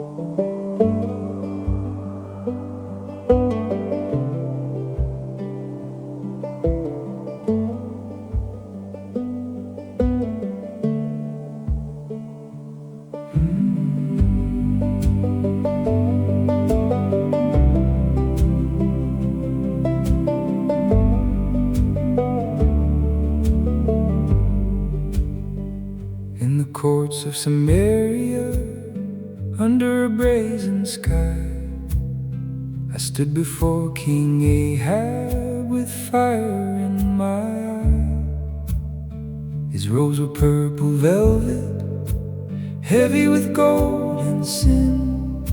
In the courts of Samaria, under a brazen sky, I stood before King Ahab with fire in my eye. His robes were purple velvet, heavy with gold and sin.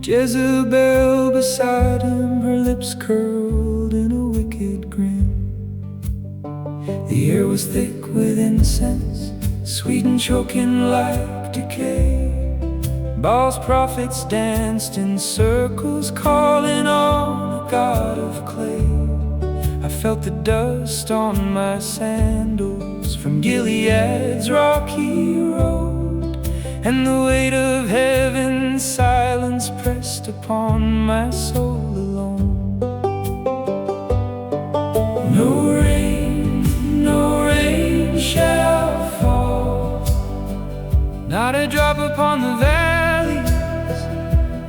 Jezebel beside him, her lips curled in a wicked grin. The air was thick with incense, sweet and choking like decay. Baal's prophets danced in circles, calling on a god of clay. I felt the dust on my sandals from Gilead's rocky road, and the weight of heaven's silence pressed upon my soul alone. No rain shall fall, not a drop upon the valleys,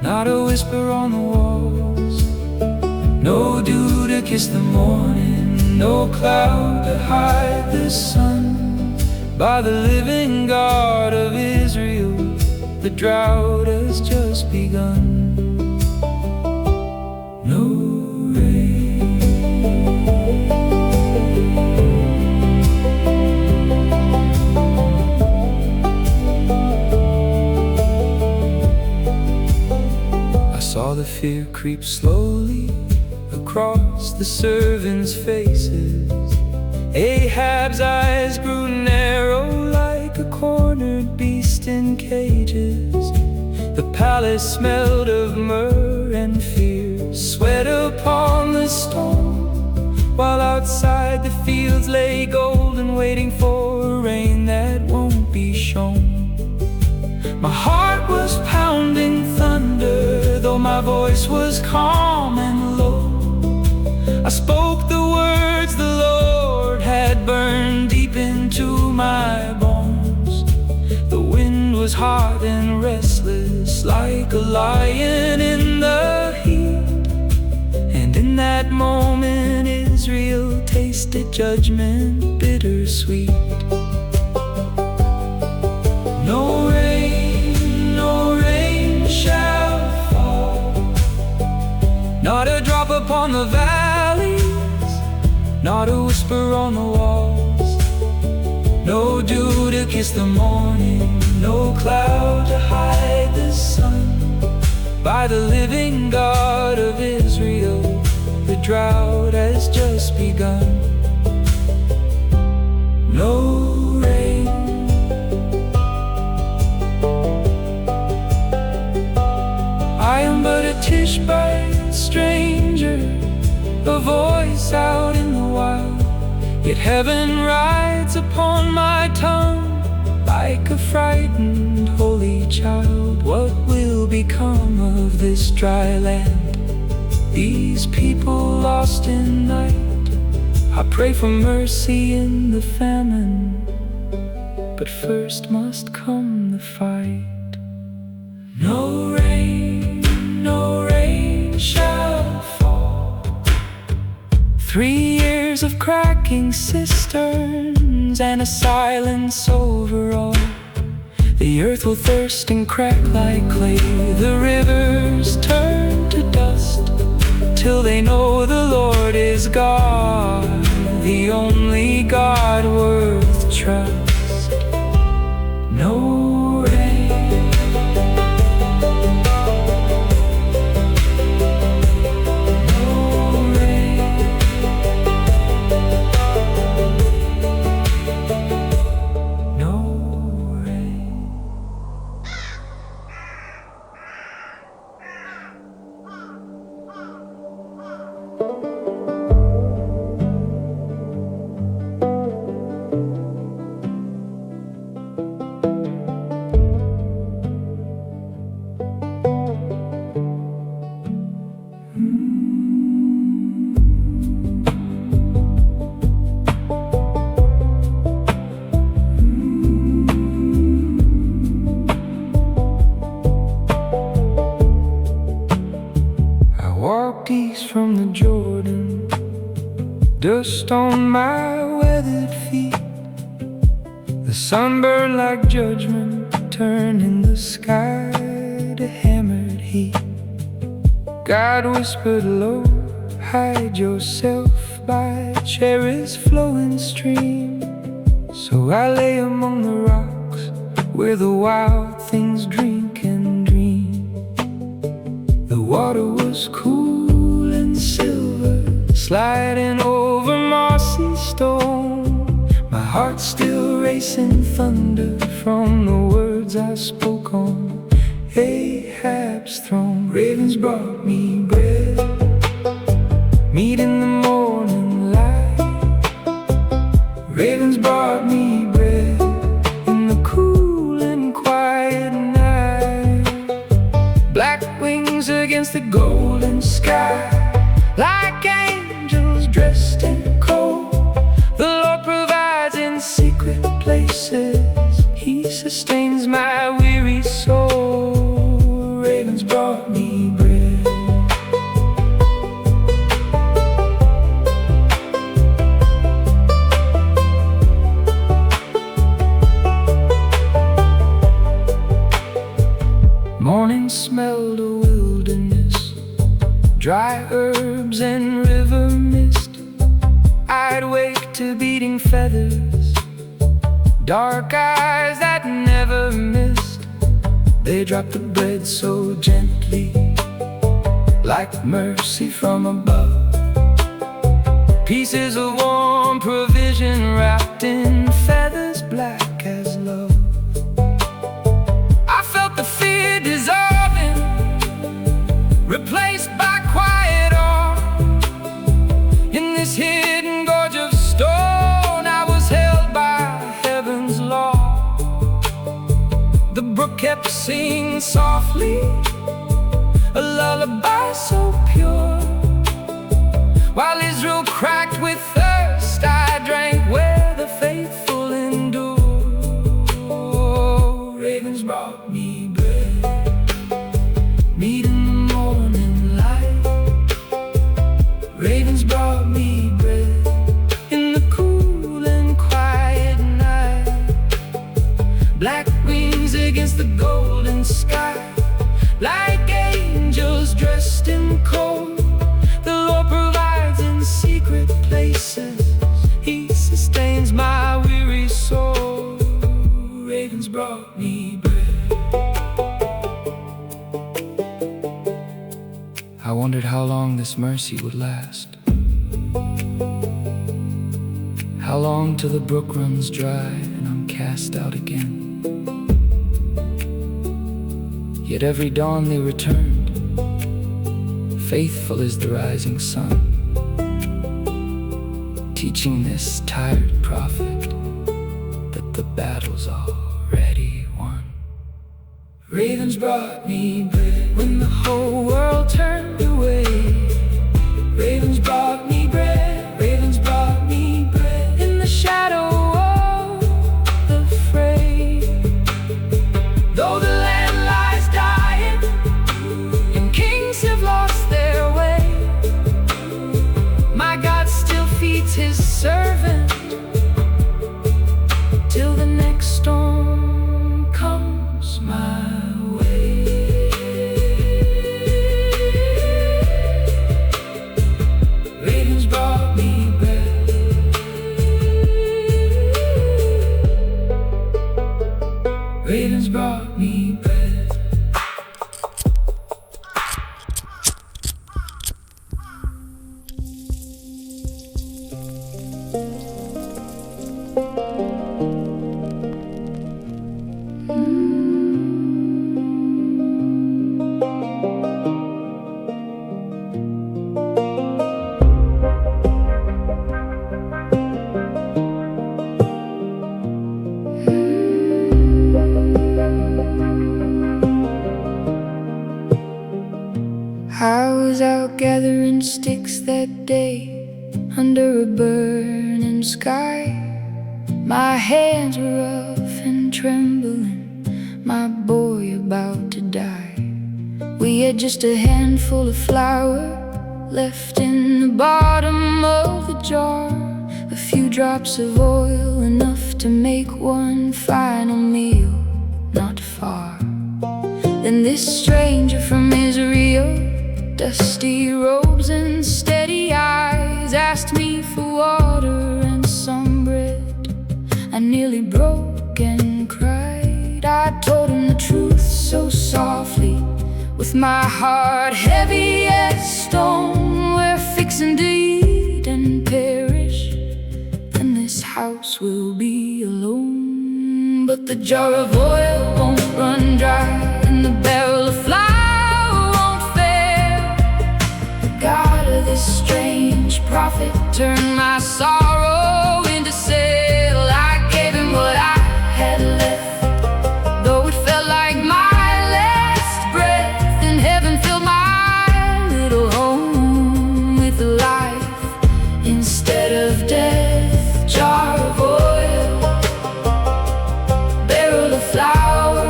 not a whisper on the walls. No dew to kiss the morning, no cloud to hide the sun. By the living God of Israel, the drought has just begun. No rain. I saw the fear creep slowly across the servants' faces. Ahab's eyes grew narrow like a cornered beast in cages. The palace smelled of myrrh and fear, sweat upon the stone, while outside the fields lay golden, waiting for a rain that won't be shown. My heart was pounding thunder, though my voice was calm and low. I spoke the words the Lord had burned deep into my bones. The wind was hot and restless, like a lion in the heat. And in that moment Israel tasted judgment bittersweet. No rain shall fall, not a drop upon the valleys, not a whisper on the walls. No dew to kiss the morning, no cloud to hide the sun. By the living God of Israel, the drought has just begun. No rain. I am but a Tishbite stranger, a voice out in the wild. Yet heaven rides upon my tongue like a frightened holy child. What will become of this dry land, these people lost in night? I pray for mercy in the famine, but first must come the fight. No rain shall fall. 3 years of cracking cisterns and a silence over all. The earth will thirst and crack like clay, the rivers turn to dust, till they know the Lord is God, the only God worth trust. No rain. dust on my weathered feet. The sun burned like judgment, turning the sky to hammered heat. God whispered low, hide yourself by cherries flowing stream. So I lay among the rocks where the wild things drink and dream. The water was cool and silver, sliding over mossy stone. My heart still racing thunder from the words I spoke on Ahab's throne. Ravens brought me bread, meat in the morning light. Ravens brought me bread in the cool and quiet night. Black wings against the golden sky, like angels dressed in gold. The Lord provides in secret places, He sustains my weary soul. Ravens brought me bread. Morning smelled a wilderness, dry herbs and river mist. I'd wake to beating feathers, dark eyes that never missed. They dropped the bread so gently, like mercy from above. Pieces of warm provision wrapped in feathers black as love. I felt the fear dissolving, replaced by quiet awe. In this hidden gorge of stone, I was held by heaven's law. The brook kept singing softly, a lullaby so pure. While Israel cracked with thirst, I drank where the faithful endure. Ravens brought me bread, meat in the morning light. Ravens brought me bread in the cool and quiet night. Black wings against the golden sky, like angels dressed in gold. The Lord provides in secret places, He sustains my weary soul. Ravens brought me bread. I wondered how long this mercy would last, how long till the brook runs dry and I'm cast out again. Yet every dawn they returned, faithful as the rising sun, teaching this tired prophet that the battle's already won. Ravens brought me bread when the whole world turned away. Ravens brought me bread, ravens brought me bread in the shadow of the fray. Though the land lies dying and kings have lost their way, my God still feeds His servant till the next storm comes my way. Ravens brought me bread. Ravens brought me bread. I was out gathering sticks that day under a burning sky. My hands were rough and trembling, my boy about to die. We had just a handful of flour left in the bottom of the jar, a few drops of oil, enough to make one final meal, not far. Then this stranger from Israel, dusty robes and steady eyes, asked me for water and some bread. I nearly broke and cried. I told him the truth so softly, with my heart heavy as stone. We're fixing to eat and perish, and this house will be alone. But the jar of oil won't run dry, and the barrel of flour won't fail. The God of this strange prophet turned my sorrow into sail. I gave him what I had left, though it felt like my last breath. And heaven filled my little home with life instead of death. Jar of oil, barrel of flour,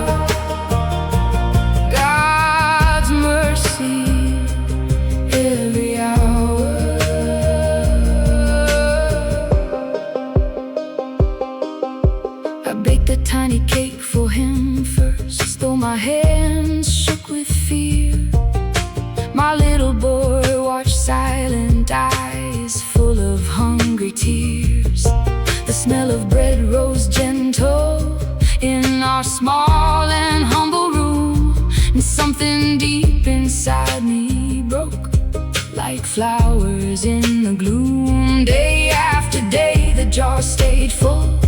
God's mercy every hour. I baked a tiny cake for him first, though my hands shook with fear. My little boy watched, silent eyes full of hungry tears. The smell of bread rose gentle in our small and humble room, and something deep inside me broke like flowers in the gloom. Day after day the jar stayed full,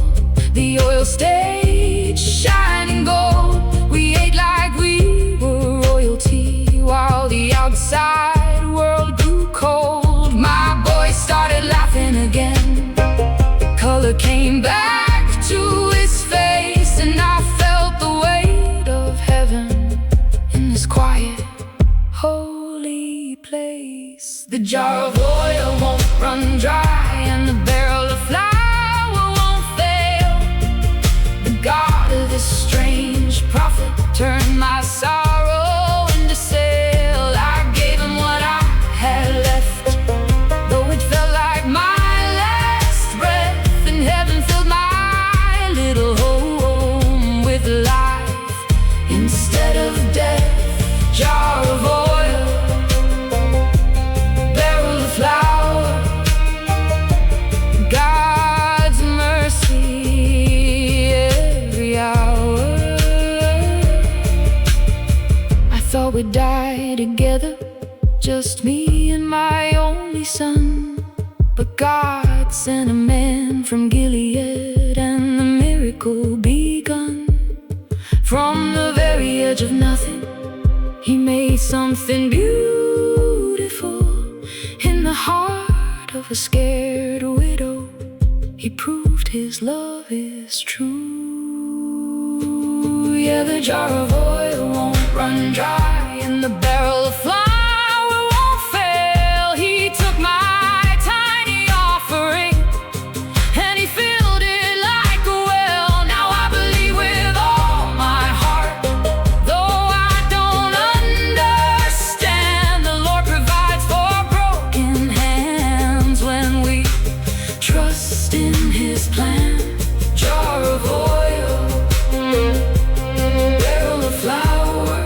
the oil stayed shining gold. We ate like we were royalty, while the outside world grew cold. My boy started laughing again, color came back to his face, and I felt the weight of heaven in this quiet, holy place. The jar of oil won't run dry, and the barrel of flour won't fail. The God of this strange prophet turned my sorrow into sail. I gave him what I had left, though it felt like my last breath. And heaven filled my little home with life instead of death. Jar of oil, barrel of flour, God's mercy every hour. I thought we'd die together, just me and my only son. But God sent a man from Gilead, and the miracle begun. From the very edge of nothing, he made something beautiful. In the heart of a scared widow, he proved his love is true. Yeah, the jar of oil won't run dry, and the barrel of flour won't fail. He took my tiny offering, and he filled it like a well. Now I believe with all my heart, though I don't understand. The Lord provides for broken hands when we trust in his plan. Jar of oil, barrel of flour,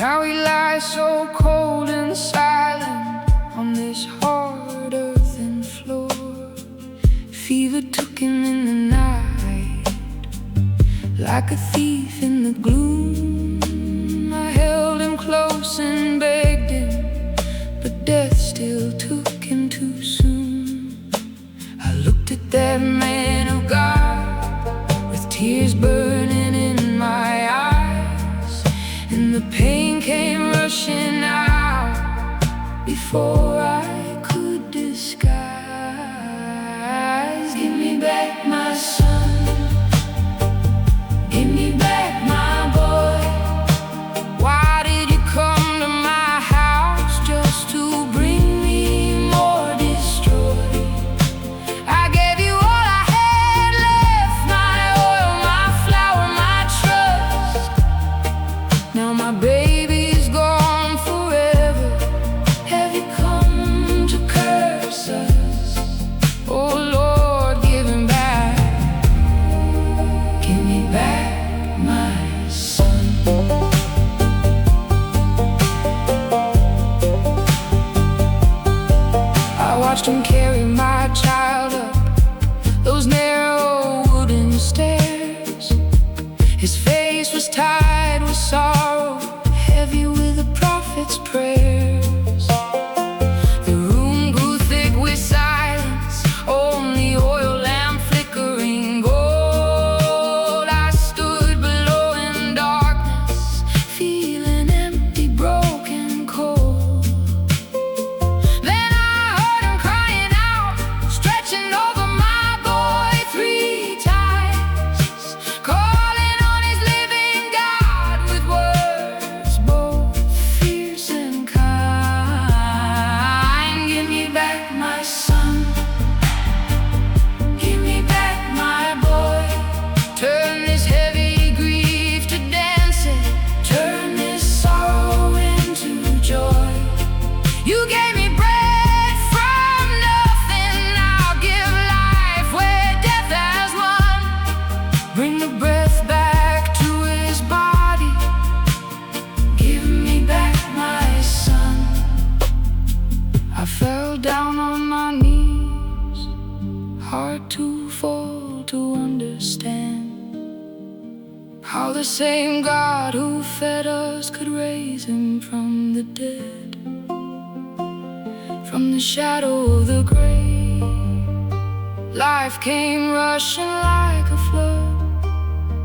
Now we lie so cold and silent on this hard earthen floor. Fever took him in the night, like a thief in the gloom. I held him close and begged him, but death still took him too soon. I looked at that man of God with tears burning in my eyes, and the pain came rushing out before I could disguise. Give me back my son, give me back my boy. Why did you come to my house just to bring me more destroy? I gave you all I had left, my oil, my flour, my trust. Now my baby's gone forever. Have you come to curse us? Oh Lord, give him back. Give me back my son. I watched him carry my child up those narrow wooden stairs. His face was tied with sorrow, heavy with the prophet's prayers. The room grew thick with silence, only oil lamp flickering gold. I stood below in darkness, feeling empty, broken, cold. Then I heard him crying out, stretching over my boy 3 times, calling on his living God with words both fierce and kind. Give me back my son, give me back my boy. Turn this heavy grief to dancing, turn this sorrow into joy. You gave me bread from nothing, I'll give life where death has won. Bring the breath back to his body, give me back my son. I fell down on my knees, hard too full to understand how the same God who fed us could raise him from the dead, from the shadow of the grave. Life came rushing like a flood,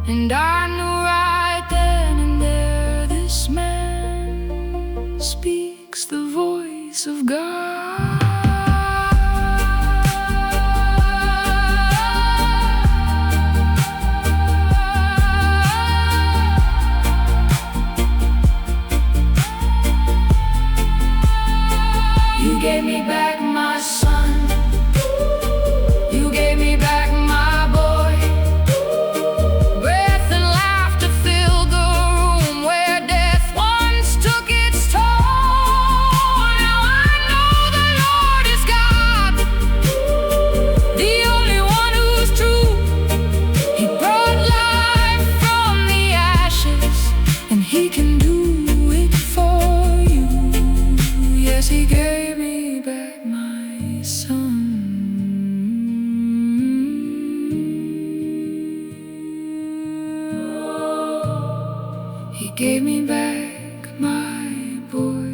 and I knew right then and there, this man speaks the voice of God. You gave me back my son, you gave me back my boy. Breath and laughter filled the room where death once took its toll. Now I know the Lord is God, the only one who's true. He brought life from the ashes, and he can do it for you. Yes, he gave me back my son. He gave me back my boy.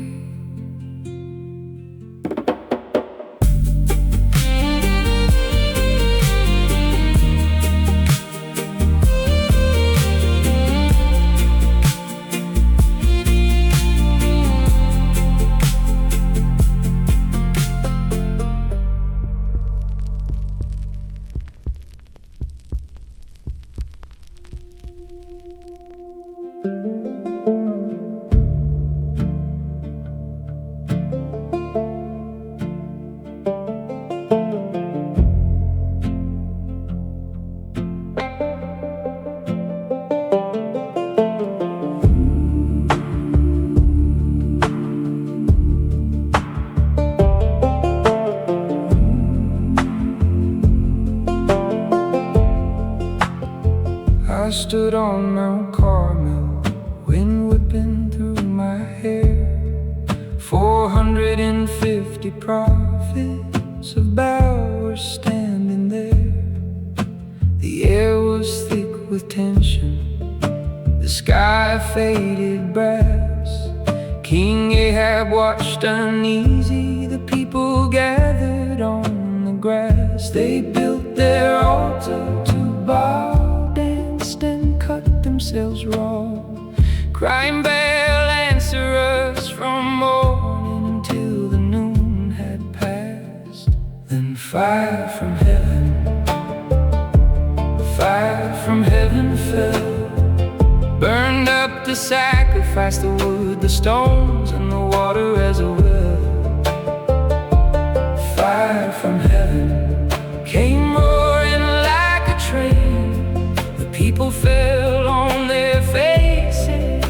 I stood on Mount Carmel, wind whipping through my 450 prophets of Baal were standing there. The air was thick with tension, the sky faded brass. King Ahab watched uneasy, the people gathered on the grass. They built their altar to Baal, danced and cut themselves raw, crying, Baal, answer us, from morning till the noon had passed. Then fire from heaven fell, burned up the sacrifice, the wood, the stones, and the water as a well. Fire from heaven came roaring like a train. The people fell on their faces,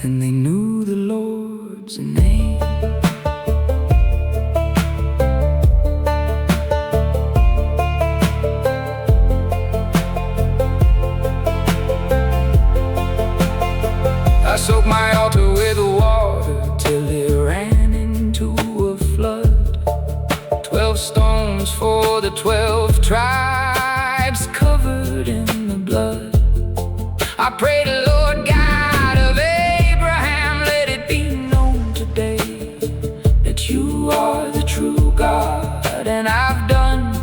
and they knew the Lord's name. I soaked my altar with water till it ran into a flood. 12 stones for the 12 tribes covered in the blood. I prayed, Lord God of Abraham, let it be known today that you are the true God, and I've done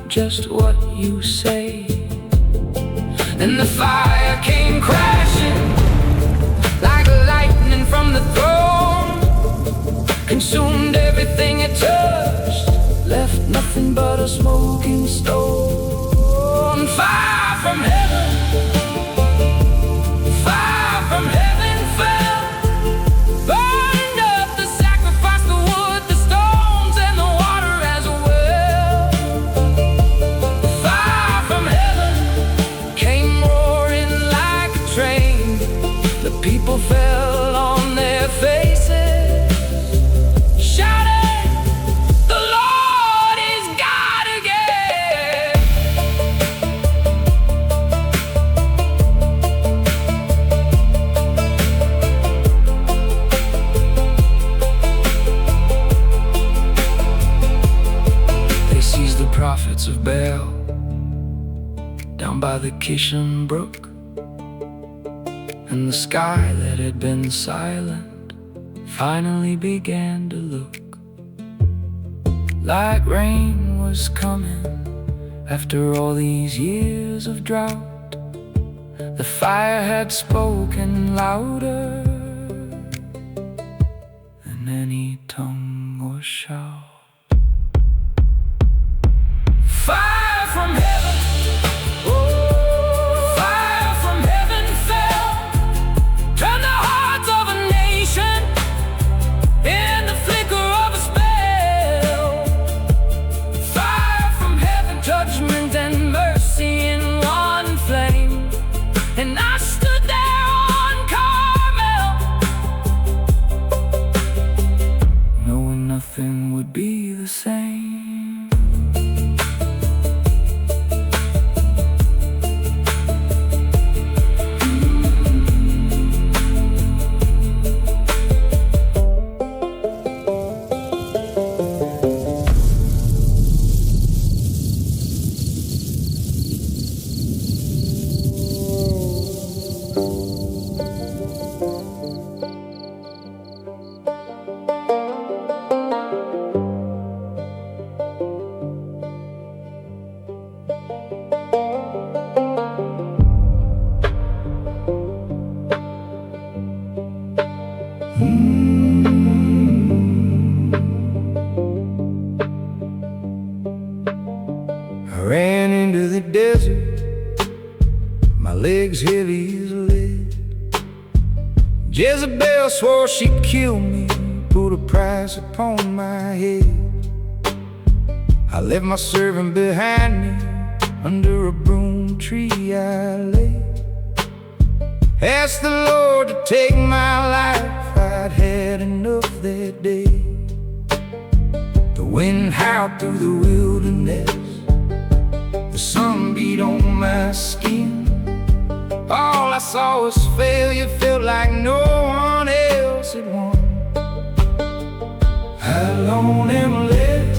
just what you say. Then the fire came crashing like lightning from the throne, consumed everything it touched, left nothing but a smoking stone. Fire from heaven fell, burned up the sacrifice, the wood, the stones, and the water as well. Fire from heaven came roaring like a train. The people fell on their faces, shouting, the Lord is God again. They seized the prophets of Baal down by the Kishon brook, and the sky that had been silent finally began to look like rain was coming after all these years of drought. The fire had spoken louder than any tongue or shout. Fire from heaven, and I stood there on Carmel, knowing nothing would be the same. I ran into the desert, my legs heavy as lead. Jezebel swore she'd kill me, put a price upon my head. I left my servant behind me, under a broom tree I lay. Asked the Lord to take my life, I'd had enough that day. The wind howled through the wilderness, the sun beat on my skin. All I saw was failure, felt like no alone him live,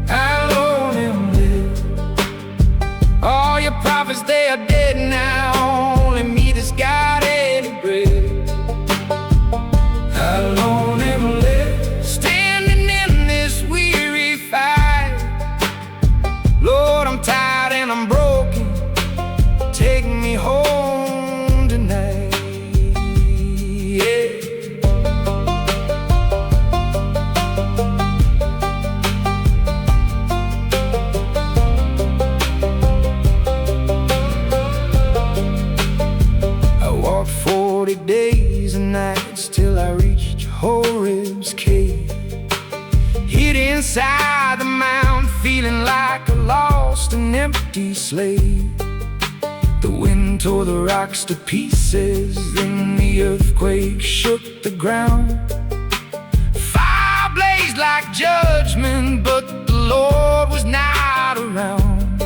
alone him live. All your prophets, they are dead now. Only me that's got any bread. Alone him live, standing in this weary fight. Lord, I'm tired and I'm broken. Take me home tonight. Yeah. I walked 40 days and nights till I reached Horeb's cave. Hid inside the mountain, feeling like a lost and empty slave. The wind tore the rocks to pieces, then the earthquake shook the ground. Fire blazed like judgment, but the Lord was not around.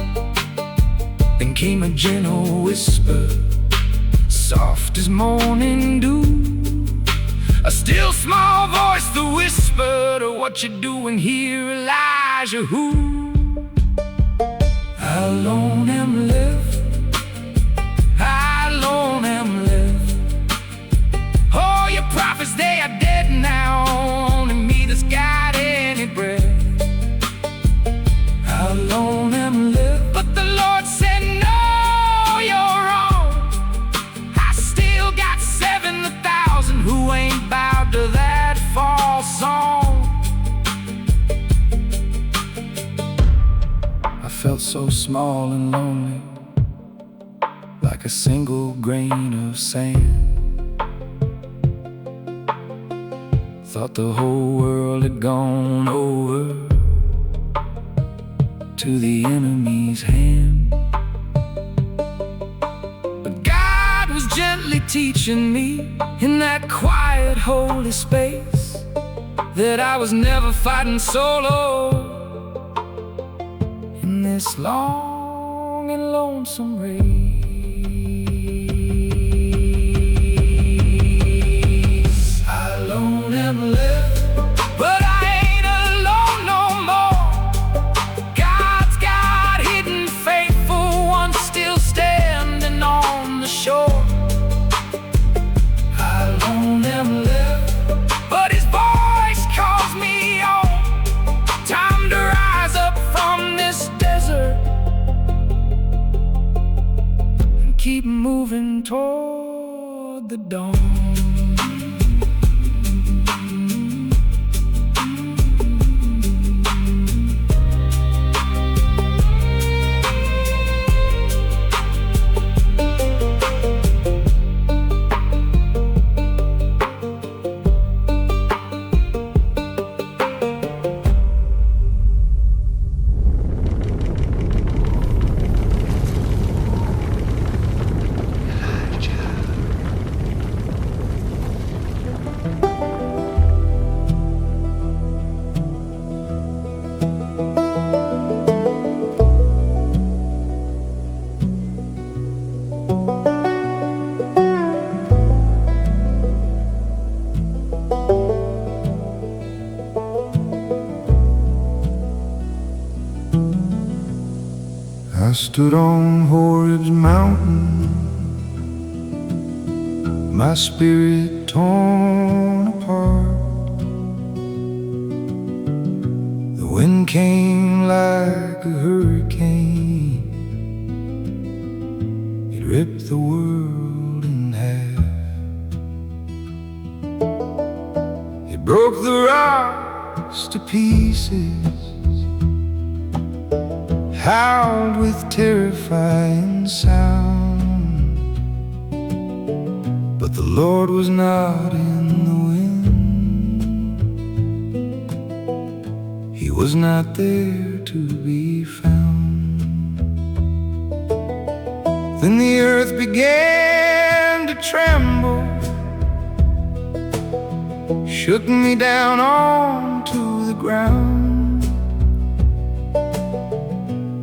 Then came a gentle whisper, soft as morning dew. A still small voice that whispered, "What you doing here, Elijah? Who?" Alone am live, alone am live. All your prophets, they are dead now. Only me that's got any breath. Alone am live. But the Lord said, "No, you're wrong. I still got 7,000 who ain't bowed to that false song." I felt so small and lonely, like a single grain of sand. Thought the whole world had gone over to the enemy's hand. But God was gently teaching me in that quiet, holy space that I was never fighting solo in this long and lonesome race. Alone am live, but I ain't alone no more. God's got hidden faithful ones still standing on the shore. Alone am live, but his voice calls me on. Time to rise up from this desert and keep moving toward the dawn. I stood on Horeb's mountain, my spirit torn apart. The wind came like a hurricane, it ripped the world in half. It broke the rocks to pieces, howled with terrifying sound. But the Lord was not in the wind, he was not there to be found. Then the earth began to tremble, shook me down onto the ground.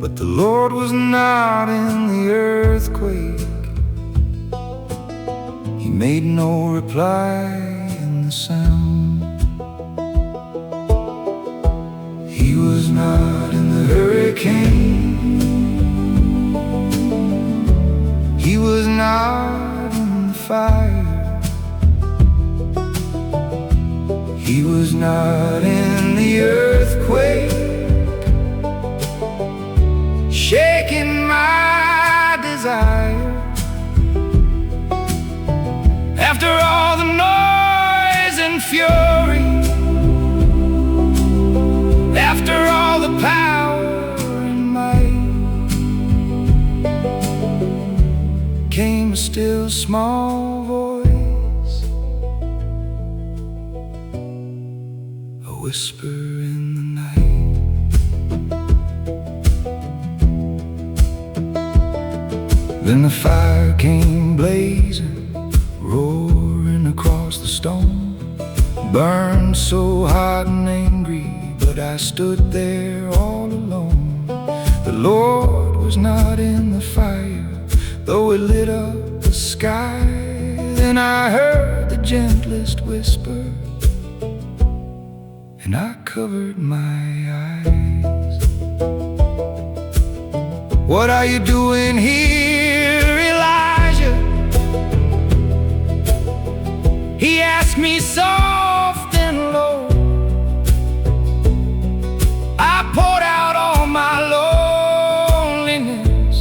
But the Lord was not in the earthquake, he made no reply in the sound. He was not in the hurricane. He was not in the fire. He was not in the earthquake, shaking my desire. After all the noise and fury, after all the power and might, came a still small voice, a whisper in the night. Then the fire came blazing, roaring across the stone, burned so hot and angry, but I stood there all alone. The Lord was not in the fire, though it lit up the sky. Then I heard the gentlest whisper, and I covered my eyes. What are you doing here, Elijah? He asked me soft and low. I poured out all my loneliness,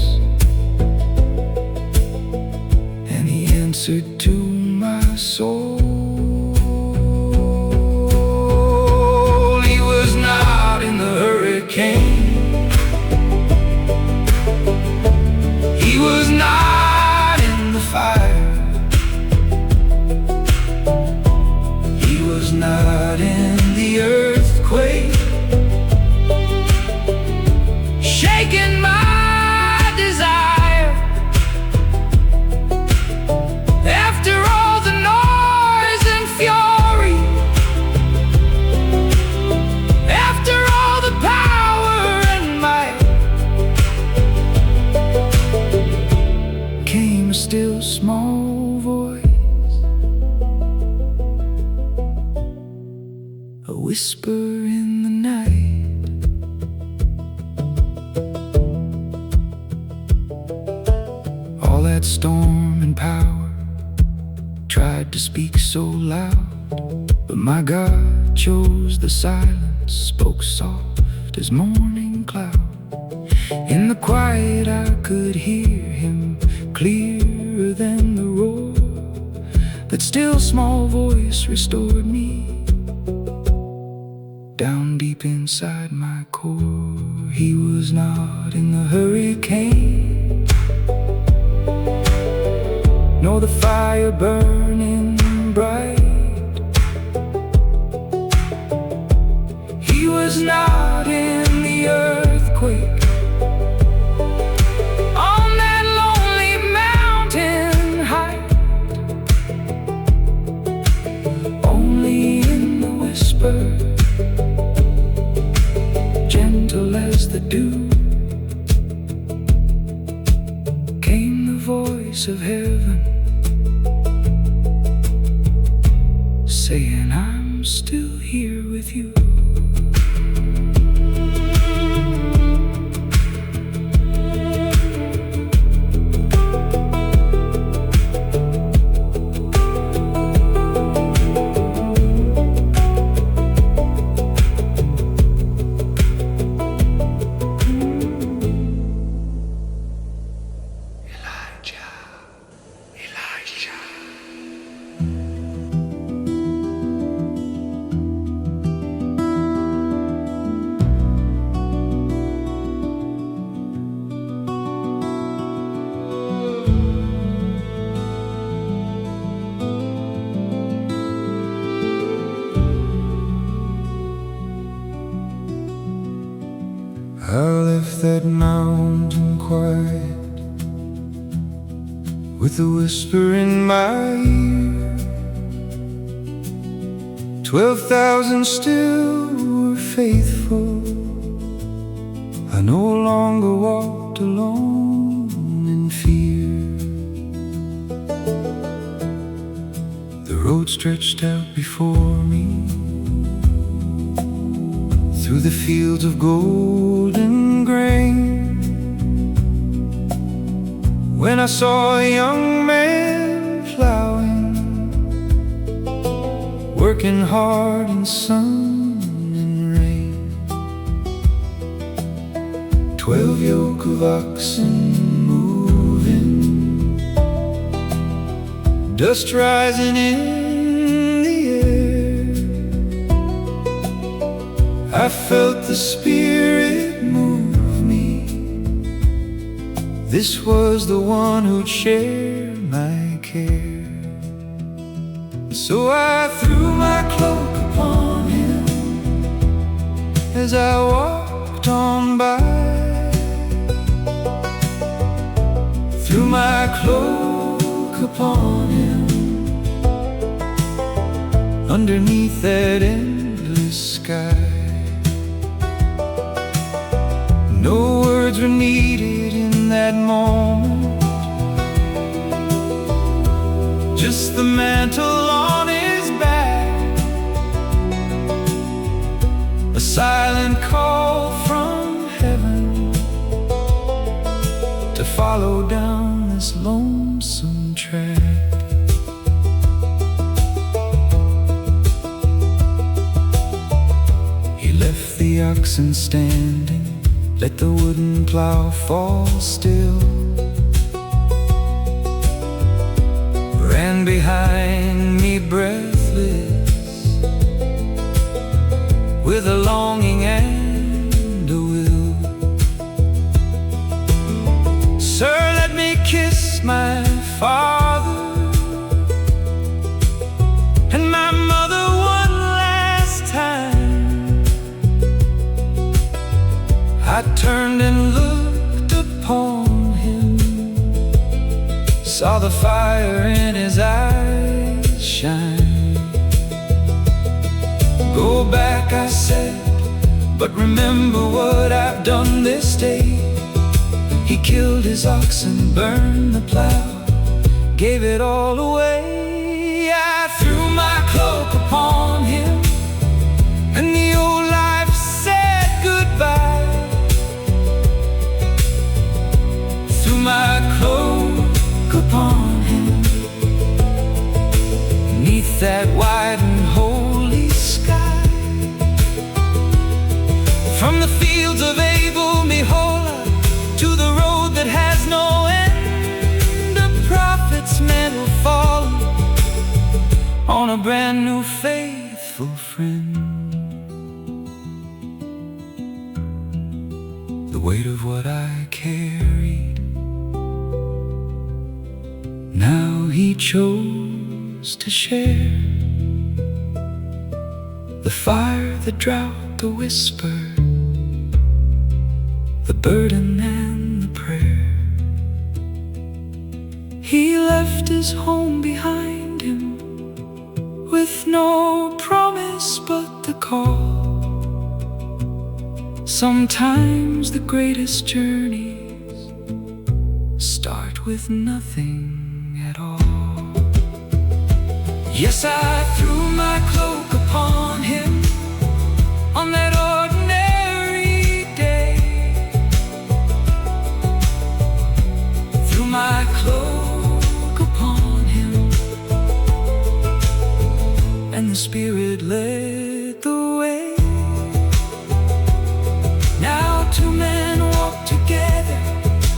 and he answered to my soul. He was not in the hurricane. He was not in the fire. He was not in the earthquake, shaking my desire. After all the noise and fury, after all the power and might, came a still small voice, a whisper in the night. All that storm and power tried to speak so loud, but my God chose the silence, spoke soft as morning cloud. In the quiet I could hear him clearer than the roar. That still small voice restored me down deep inside my core. He was not in the hurricane, nor the fire burning bright. He was not in the earthquake, on that lonely mountain height. Only in the whisper, gentle as the dew, came the voice of heaven, saying, I'm still here with you. I left that mountain quiet, with a whisper in my ear. 12,000 still were faithful. I no longer walked alone in fear. The road stretched out before me, through the fields of golden grain. When I saw a young man plowing, working hard in sun and rain, 12 yoke of oxen moving, dust rising in the air, I felt the Spirit move me. This was the one who'd share my care. So I threw my cloak upon him as I walked on by. Threw my cloak upon him underneath that endless sky. No words were needed in that moment, just the mantle on his back, a silent call from heaven to follow down this lonesome track. He left the oxen standing, let the wooden plow fall still, ran behind me breathless, with a longing and a will. Sir, let me kiss my father and my mother one last time. I turned and looked upon him, saw the fire in his eyes shine. Go back, I said, but remember what I've done this day. He killed his oxen, burned the plow, gave it all away. I threw my cloak upon him, and the old life said goodbye. Threw my cloak upon him, neath that wide and holy sky. From the fields of Abel Meholah to the road that has no end, a prophet's mantle fallen on a brand new faithful friend. The weight of what I carried, now he chose to share. The fire, the drought, the whisper, the burden and the prayer. He left his home behind him with no promise but the call. Sometimes the greatest journeys start with nothing at all. Yes, I threw my cloak upon him on that ordinary day. Threw my cloak upon him, and the Spirit led the way. Now two men walk together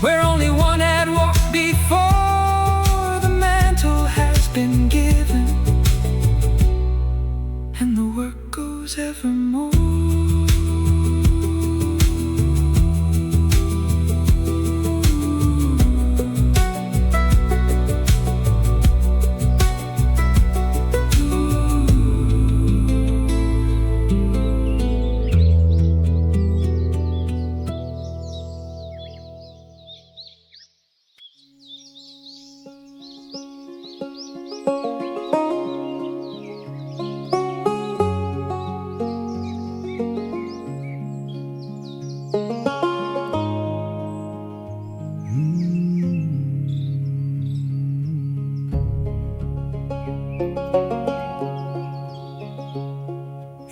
where only one had walked before. The mantle has been given, and the work goes evermore.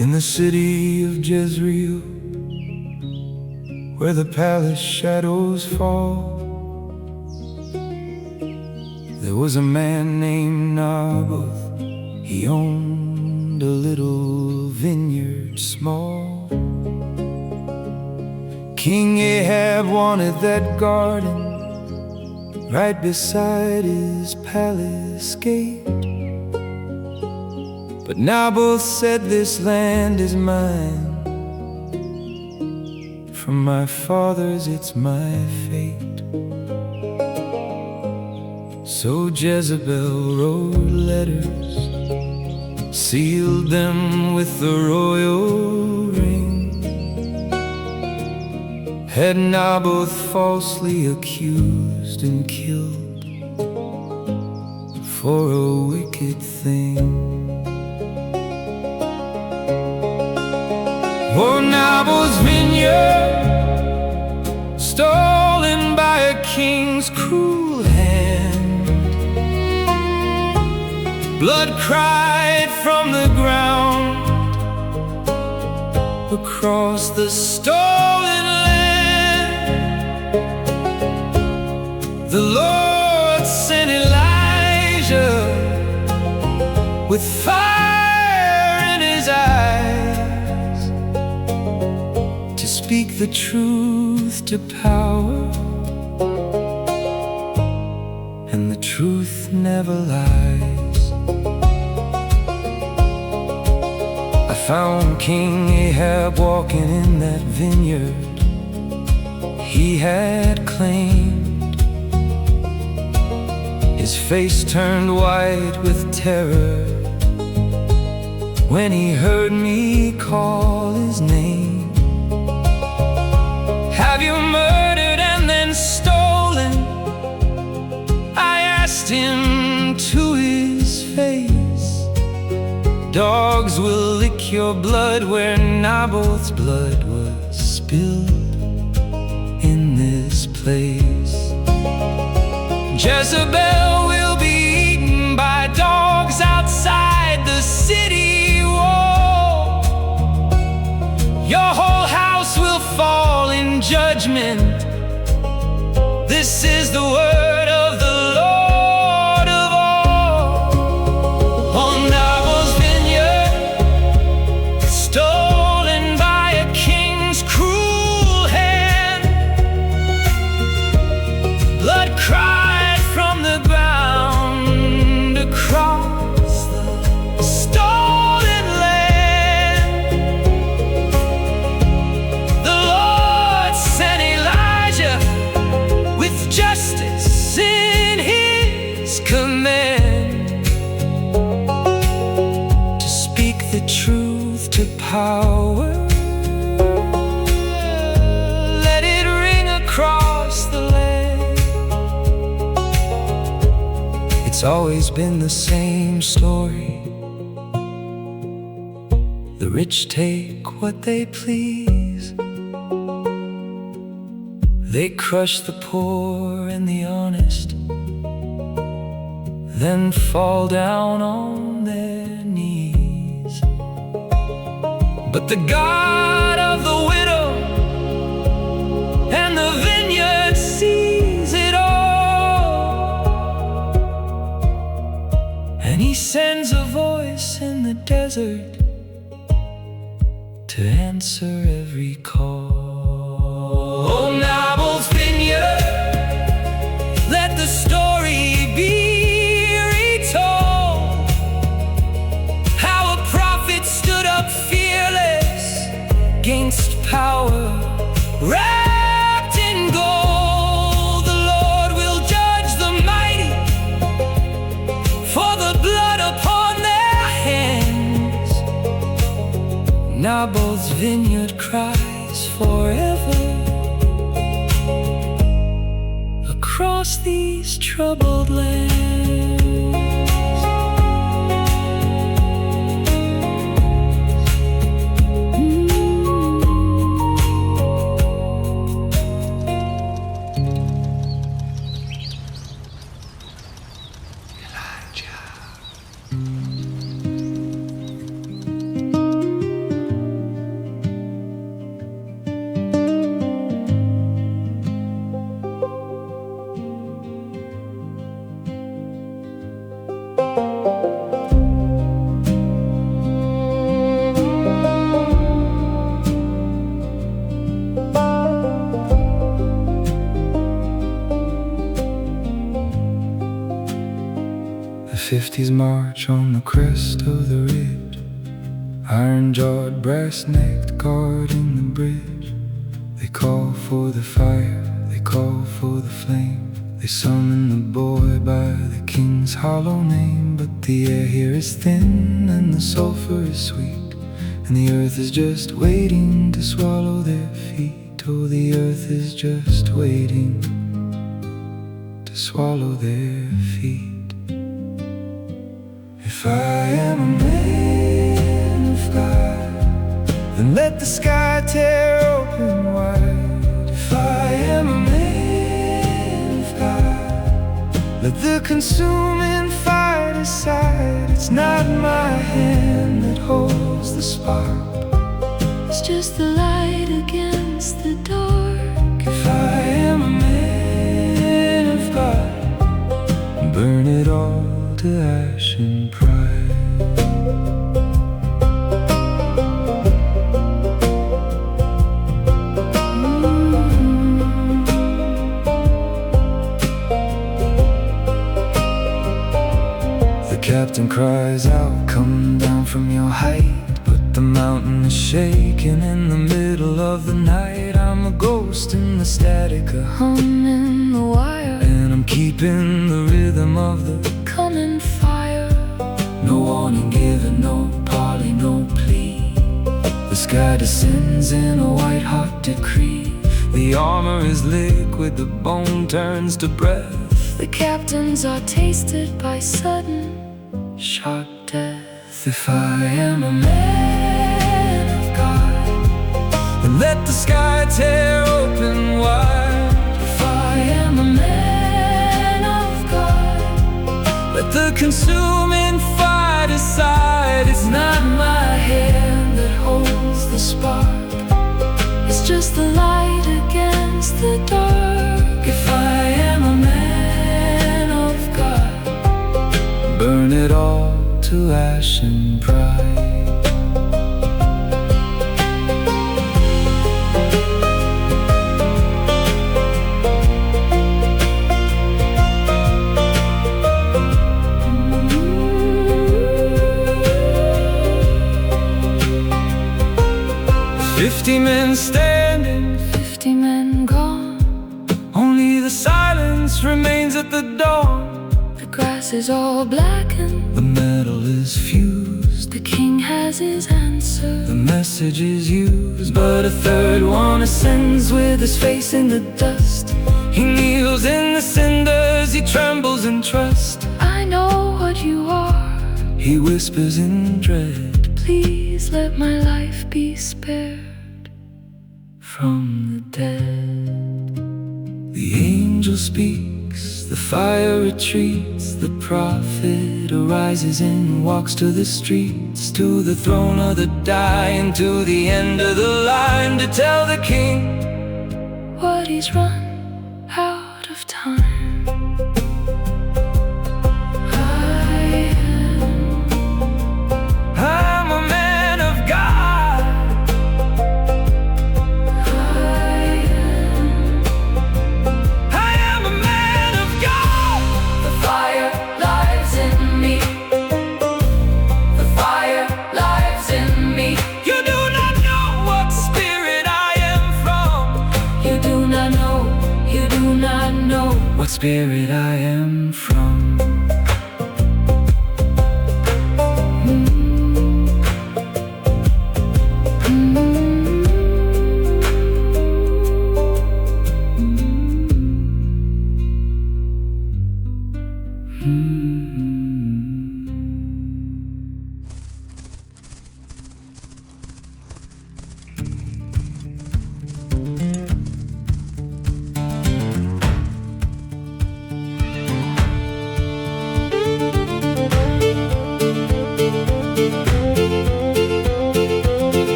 In the city of Jezreel, where the palace shadows fall, there was a man named Naboth. He owned a little vineyard small. King Ahab wanted that garden right beside his palace gate. But Naboth said, "This land is mine. From my fathers it's my fate." So Jezebel wrote letters, sealed them with the royal ring, had Naboth falsely accused and killed for a wicked thing. Oh, Naboth's vineyard, stolen by a king's cruel hand. Blood cried from the ground across the stolen land. The Lord sent Elijah with fire in his eyes to speak the truth to power, and the truth never lies. I found King Ahab walking in that vineyard he had claimed. His face turned white with terror when he heard me call his name. "Have you murdered and then stolen?" I asked him to his face. "Dogs will lick your blood where Naboth's blood was spilled in this place. Jezebel will be eaten by dogs outside the city wall. Your whole house will fall in judgment. This is the word of the Lord of all." On Naboth's vineyard, stolen by a king's cruel hand, blood cried from the ground across the stolen land. The Lord sent Elijah with justice in his command to speak the truth to power. Let it ring across the land. It's always been the same story. The rich take what they please. They crush the poor and the honest, then fall down on their knees. But the God of the widow and the vineyard sees it all, and he sends a voice in the desert to answer every call. Oh, Naboth's vineyard, let the story be retold. How a prophet stood up fearless against power, wrapped in gold. The Lord will judge the mighty for the blood upon their hands. Naboth's vineyard cries forever across these troubled lands. 50s march on the crest of the ridge, iron-jawed, brass-necked, guarding the bridge. They call for the fire, they call for the flame. They summon the boy by the king's hollow name. But the air here is thin and the sulfur is sweet, and the earth is just waiting to swallow their feet. Oh, the earth is just waiting to swallow their feet. If I am a man of God, then let the sky tear open wide. If I am a man of God, let the consuming fire decide. It's not my hand that holds the spark, it's just the light against the dark. If I am a man of God, burn it all to ash and pride. The captain cries out, come down from your height. But the mountain is shaking in the middle of the night. I'm a ghost in the static, a hum in the wire, and I'm keeping the rhythm of the coming fire. No warning given, no parley, no plea. The sky descends in a white-hot decree. The armor is liquid, the bone turns to breath. The captains are tasted by sudden sharp death. If I am a man of God, then let the sky tear open wide. If I am a man of God, let the consuming fire decide. It's not my hand that holds the spark, it's just the light against the dark. If I am a man of God, burn it all to ash and pride. 50 men standing, 50 men gone. Only the silence remains at the dawn. The grass is all blackened, the metal is fused. The king has his answer, the message is used. But a third one ascends with his face in the dust. He kneels in the cinders, he trembles in trust. I know what you are, he whispers in dread. Please let my life be spared from the dead. The angel speaks, the fire retreats. The prophet arises and walks to the streets, to the throne of the dying, to the end of the line, to tell the king what he's run out of time. I'm a man of God. I am a man of God. The fire lives in me. The fire lives in me. You do not know what spirit I am from. You do not know, you do not know what spirit I am from.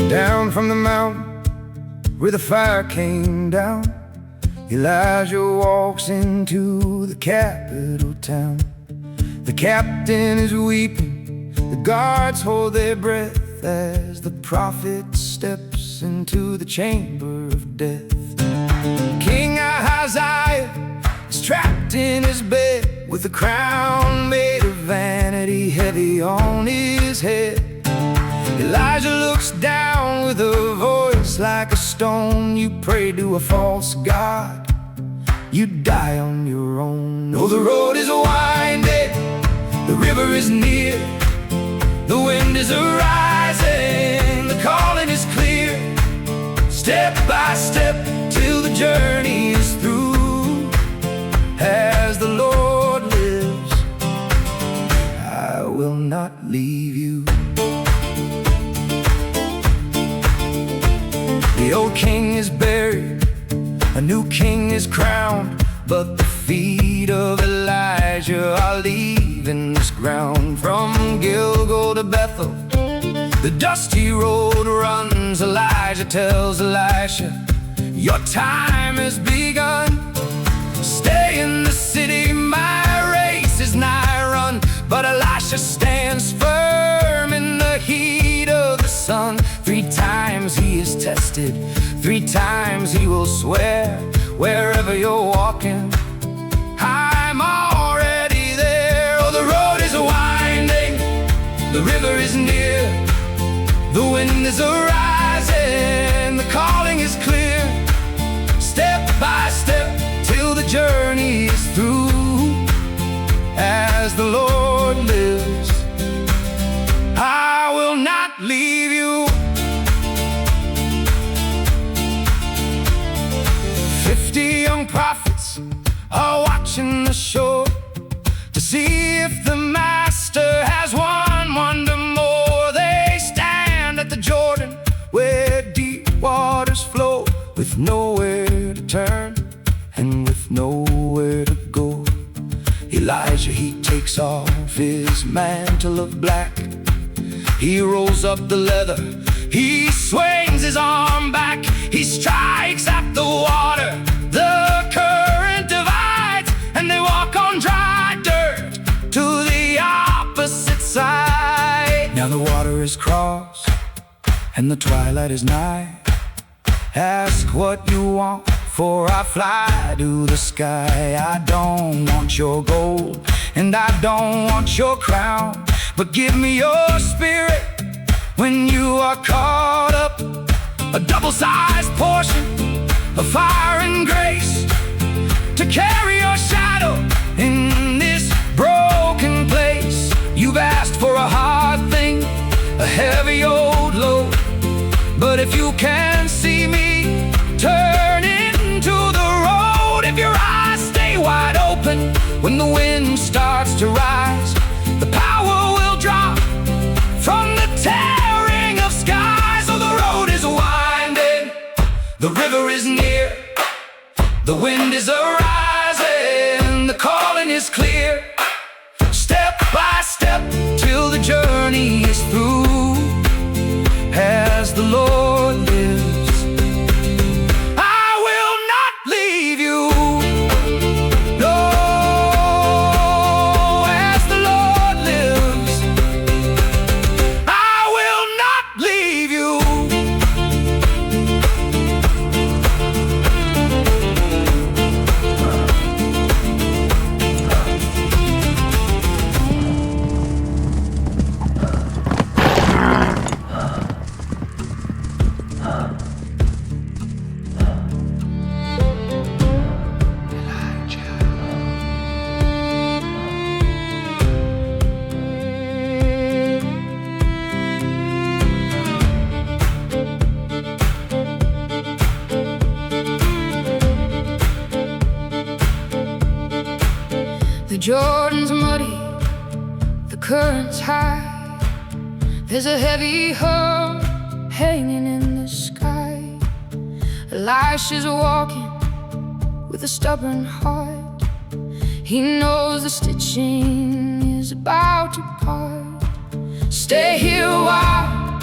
Down from the mountain where the fire came down, Elijah walks into the capital town. The captain is weeping, the guards hold their breath as the prophet steps into the chamber of death. King Ahaziah wrapped in his bed, with a crown made of vanity heavy on his head. Elijah looks down with a voice like a stone. You pray to a false god, you die on your own. Oh, the road is winding, the river is near, the wind is arising, the calling is clear. Step by step till the journey is through. As the Lord lives, I will not leave you. The old king is buried, a new king is crowned, but the feet of Elijah are leaving this ground. From Gilgal to Bethel, the dusty road runs. Elijah tells Elisha, your time has begun. Stay in the city, my race is nigh run. But Elisha stands firm in the heat of the sun. 3 times he is tested, 3 times he will swear. Wherever you're walking, I'm already there. Oh, the road is winding, the river is near, the wind is arising, the calling is clear. Step by step till the journey is through. As the Lord lives, I will not leave you. 50 young prophets are watching the shore to see if the master has one wonder more. They stand at the Jordan where deep waters flow, with nowhere to turn and with nowhere to go. Elijah, he takes off his mantle of black, he rolls up the leather, he swings his arm back, he strikes at the water, the current divides, and they walk on dry dirt to the opposite side. Now the water is crossed and the twilight is nigh. Ask what you want, for I fly to the sky. I don't want your gold and I don't want your crown, but give me your spirit when you are caught up. A double-sized portion of fire and grace to carry your shadow in this broken place. You've asked for a hard thing, a heavy old load, but if you can see me, turn into the road. If your eyes stay wide open when the wind starts to rise, the power will drop from the tearing of skies. Oh, the road is winding, the river is near, the wind is arising, the calling is clear. Step by step till the journey is through. As the Lord lives, I will not leave you. No, as the Lord lives, I will not leave you. The Jordan's muddy, the current's high, there's a heavy hurt hanging in the sky. Elisha's walking with a stubborn heart, he knows the stitching is about to part. Stay here a while,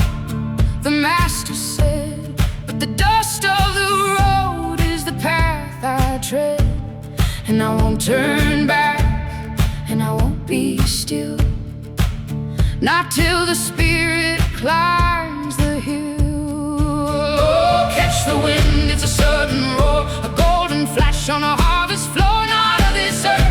the master said, but the dust of the road is the path I tread. And I won't turn back, and I won't be still, not till the Spirit climbs the hill. Oh, catch the wind, it's a sudden roar, a golden flash on a harvest floor, not of this earth.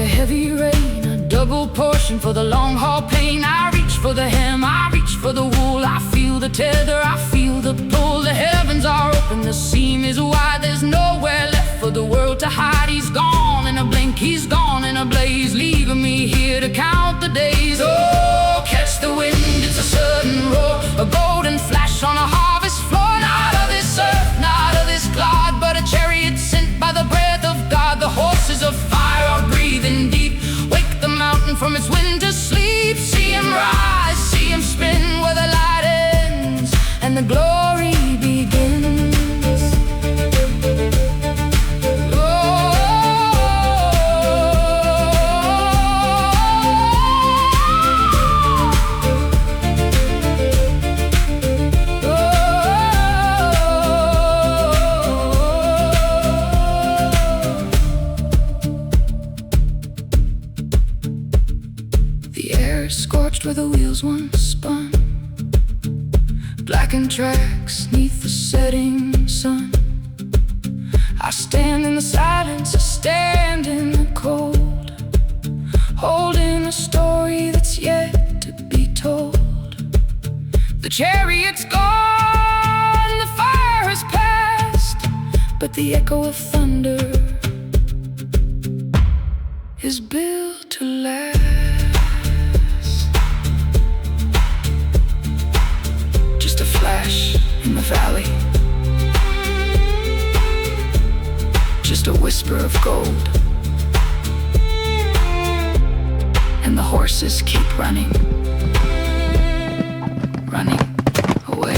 a heavy rain, a double portion for the long haul pain. I reach for the hem, I reach for the wool. I feel the tether, I feel the pull. The heavens are open, the seam is wide. There's nowhere left for the world to hide. He's gone in a blink, he's gone in a blaze, leaving me here to count the days. Oh, catch the wind, it's a sudden roar, a golden flash on a harvest floor. Not of this earth, not of this clod, but a chariot sent by the breath of God. The horses of fire are breathing deep. Wake the mountain from its winter sleep. See him rise, see him spin where the light ends and the glory begins. Scorched where the wheels once spun, blackened tracks neath the setting sun. I stand in the silence, I stand in the cold, holding a story that's yet to be told. The chariot's gone, the fire has passed, but the echo of thunder is built to last. Flash in the valley, just a whisper of gold, and the horses keep running, running away.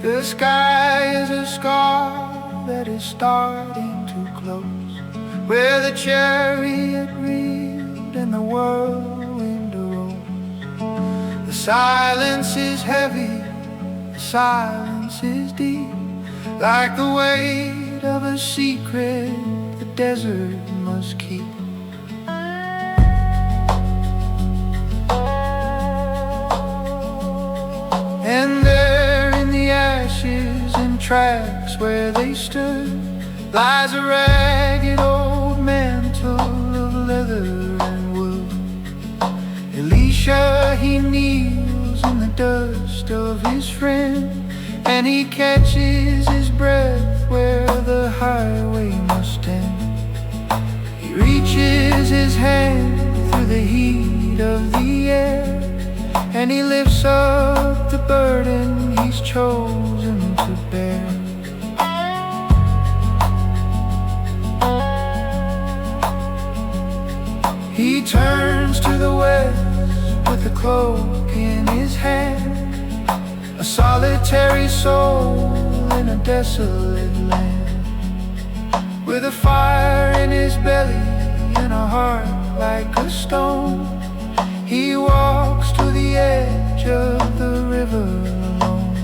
The sky is a scar that is starting to close, where the chariot reeled and the whirlwind arose. The silence is heavy, the silence is deep, like the weight of a secret the desert must keep. And there in the ashes and tracks where they stood lies a ragged old mantle of leather and wood. Elisha, he kneels in the dust of his friend, and he catches his breath where the highway must end. He reaches his hand through the heat of the air, and he lifts up the burden he's chosen to bear. He turns to the west with the cloak in his hand, a solitary soul in a desolate land, with a fire in his belly and a heart like a stone. He walks to the edge of the river alone.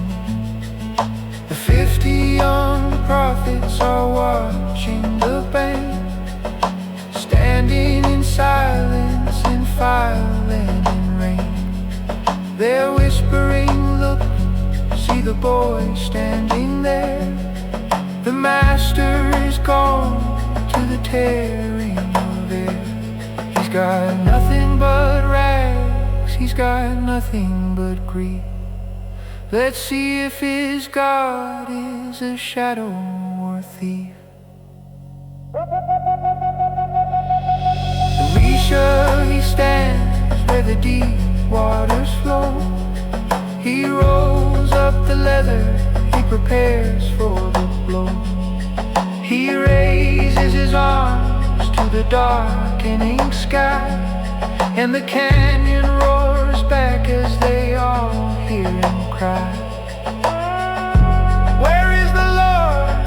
The 50 young prophets are watching the bank, standing in silence in fire and in rain. They're whispering, look, see the boy standing there. The master is gone to the tearing of air. He's got nothing but rags, he's got nothing but grief. Let's see if his God is a shadow or a thief. Elisha, he stands where the deep waters flow. He rolls up the leather, he prepares for the blow. He raises his arms to the darkening sky, and the canyon roars back as they all hear him cry. Where is the Lord?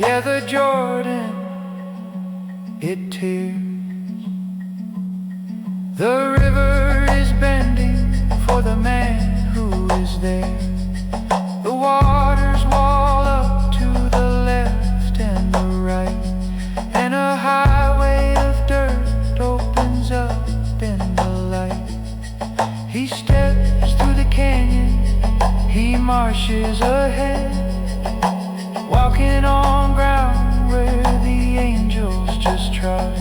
Yeah, the Jordan, it tears. The river is bending for the man who is there. The waters wall up to the left and the right, and a highway of dirt opens up in the light. He steps through the canyon, he marches ahead, walking on ground where the angels just trod.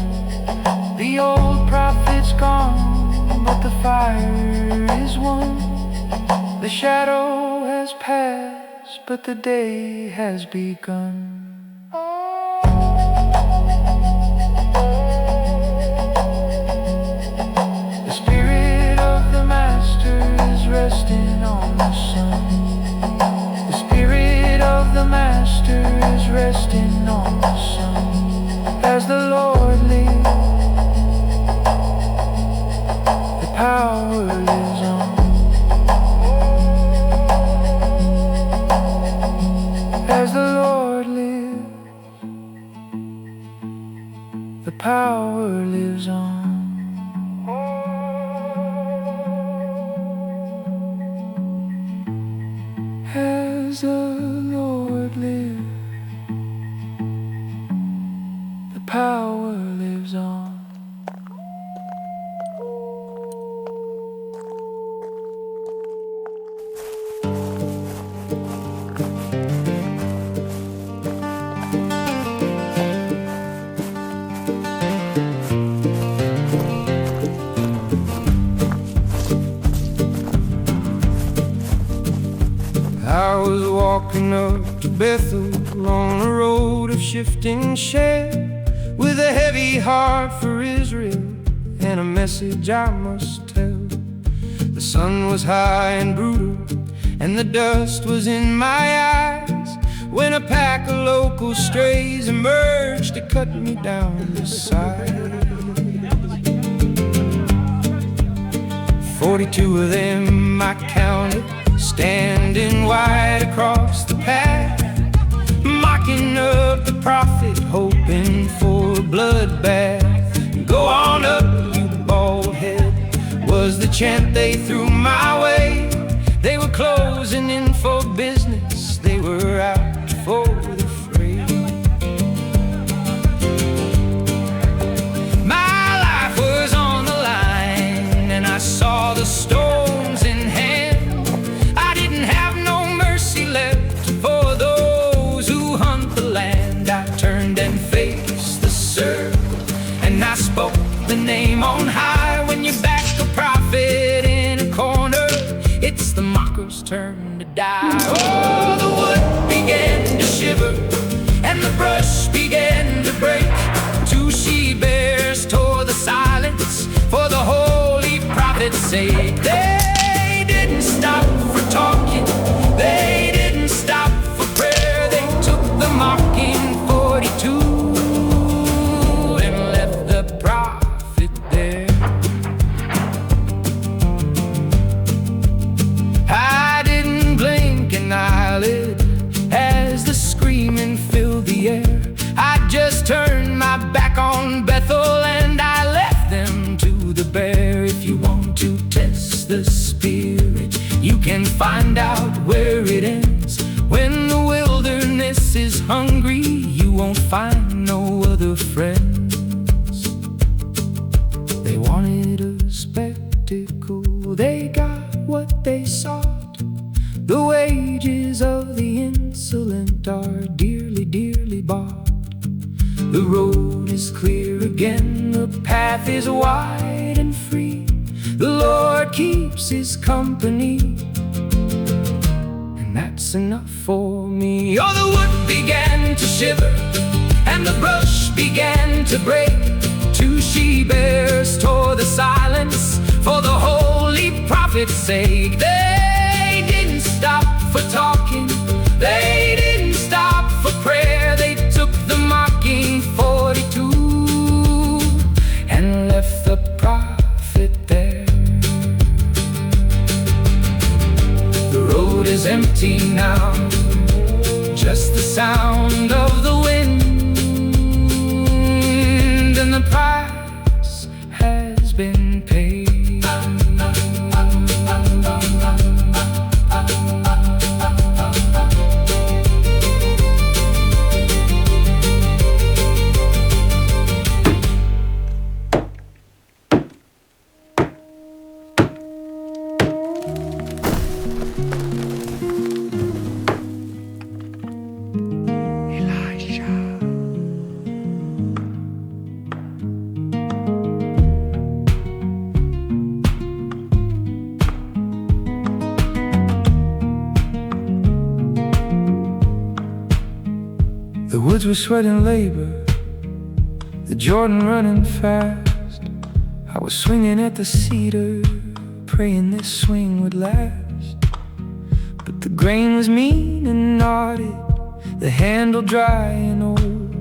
The old prophet's gone, but the fire is won. The shadow has passed, but the day has begun. The spirit of the master is resting on the sun. The spirit of the master is resting on the sun. As the Lord lives, the power lives on. As the Lord lives, the power lives on. As the Lord lives, the power lives on. I was walking up to Bethel on a road of shifting shade, with a heavy heart for Israel and a message I must tell. The sun was high and brutal, and the dust was in my eyes, when a pack of local strays emerged to cut me down the side. 42 of them I counted, standing wide across the path, mocking up the prophet, hoping for a bloodbath. Go on up, you bald head, was the chant they threw my way. They were closing in for business, they were out for the fray. My life was on the line, and I saw the storms in hand. I didn't have no mercy left for those who hunt the land. I turned and faced the circle, and I spoke the name on high. When you back a prophet in a corner, it's the mocker's turn to die. Oh, the wood began to shiver, and the brush began to break. Two she-bears tore the silence for the holy prophet's sake. They didn't stop for talking, they didn't stop for prayer. They took the mocking 42 and left the prophet there. I didn't blink an eyelid as the screaming filled the air. I just turned my back on Bethel and I left them to the bear. If you want to test the spirit, you can find out where it ends. When the wilderness is hungry, you won't find no other friends. They wanted a spectacle, they got what they sought. The wages of the insolent are dearly, dearly bought. The road is clear again, the path is wide and free. The Lord keeps his company, and that's enough for me. Oh, the wood began to shiver, and the brush began to break. Two she-bears tore the silence for the holy prophet's sake. They didn't stop for talking, they didn't stop for prayer. They took the mocking 42 and left the prophet there. The road is empty now, just the sound of the wind. The woods were sweating labor, the Jordan running fast. I was swinging at the cedar, praying this swing would last. But the grain was mean and knotted, the handle dry and old,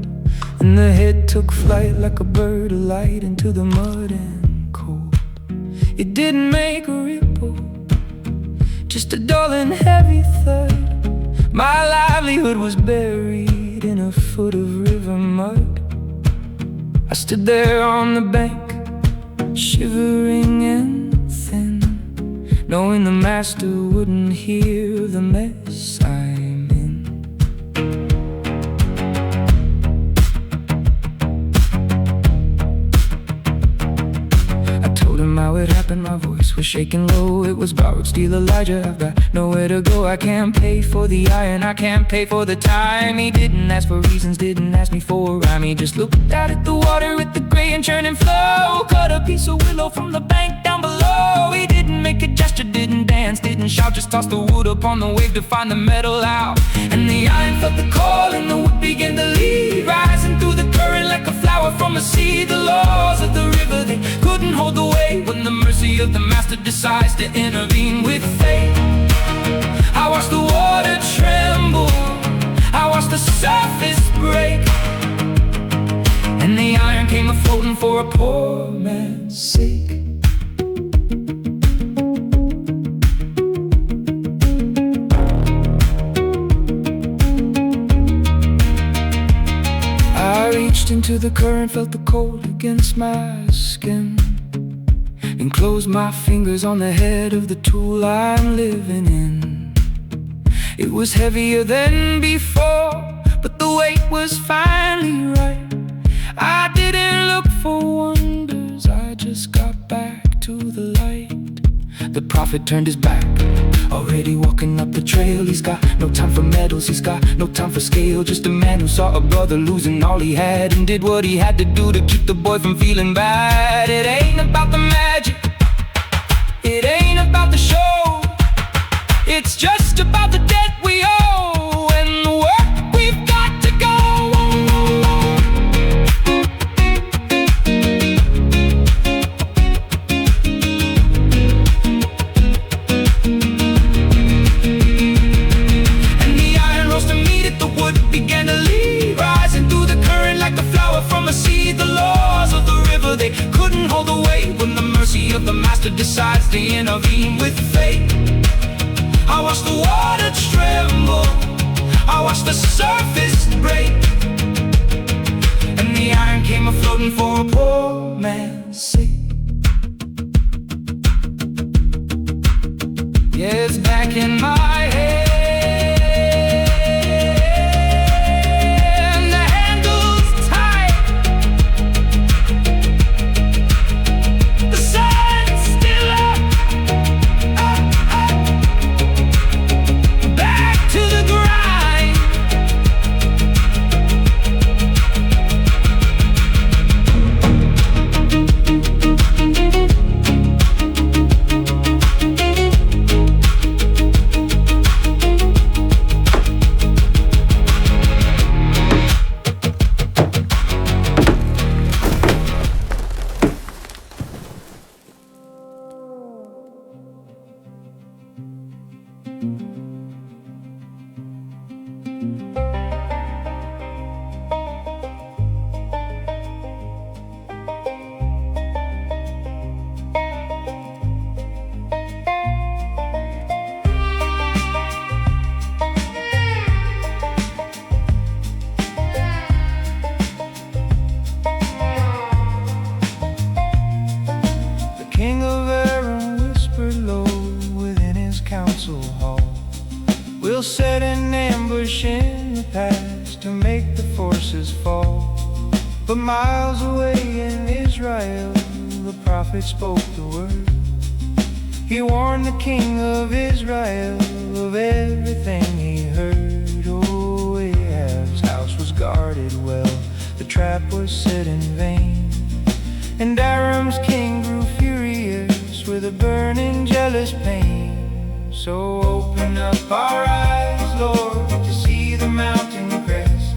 and the head took flight like a bird of light into the mud and cold. It didn't make a ripple, just a dull and heavy thud. My livelihood was buried in a foot of river mud. I stood there on the bank, shivering and thin, knowing the master wouldn't hear the mess I'm in. I told him how it happened, my voice was shaking low. It was borrowed steel, Elijah, I've got nowhere to go. I can't pay for the iron, I can't pay for the time. He didn't ask for reasons, didn't ask me for a rhyme. He just looked out at the water with the gray and churning flow. Cut a piece of willow from the bank down below. He didn't make a gesture, didn't dance, didn't shout, just tossed the wood up on the wave to find the metal out. And the iron felt the call and the wood began to lead, rising through the current like a flower from a sea. The laws of the river, they couldn't hold the weight when the mercy of the master decides to intervene with faith. I watched the water tremble, I watched the surface break, and the iron came a-floating for a poor man's sake. I reached into the current, felt the cold against my skin, and closed my fingers on the head of the tool I'm living in. It was heavier than before, but the weight was finally right. I didn't look for wonders, I just got back to the light. The prophet turned his back, already walking up the trail. He's got no time for medals, he's got no time for scale. Just a man who saw a brother losing all he had, and did what he had to do to keep the boy from feeling bad. It ain't about the magic, it ain't about the show, it's just about the debt we owe and the work we've got to go. And the iron rose to meet it, the wood began to lead, rising through the current like a flower from a sea. The laws of the river, they couldn't hold the weight when the mercy of the master decides to intervene with faith. I watched the water tremble, I watched the surface break, and the iron came a-floating for a poor man's sake. Yeah, it's back in my head. We'll set an ambush in the pass to make the forces fall. But miles away in Israel, the prophet spoke the word. He warned the king of Israel of everything he heard. Oh, Ahab's house was guarded well, the trap was set in vain. And Aram's king grew furious with a burning jealous pain. So open up our eyes, Lord, to see the mountain crest,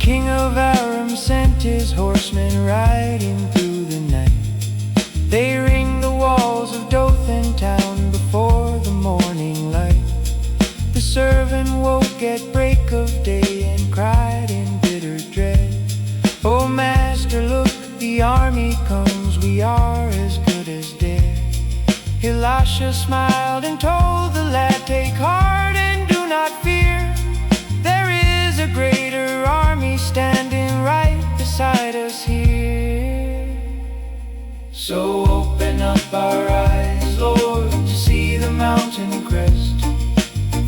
king of Aram sent his horsemen riding through the night. They ring the walls of Dothan town before the morning light. The servant woke at break of day and cried in bitter dread, "Oh master, look, the army comes, we are as good as dead." Elisha smiled and told the lad, "Take heart and do not fear. There is a greater army standing right beside us here." So open up our eyes, Lord, to see the mountain crest.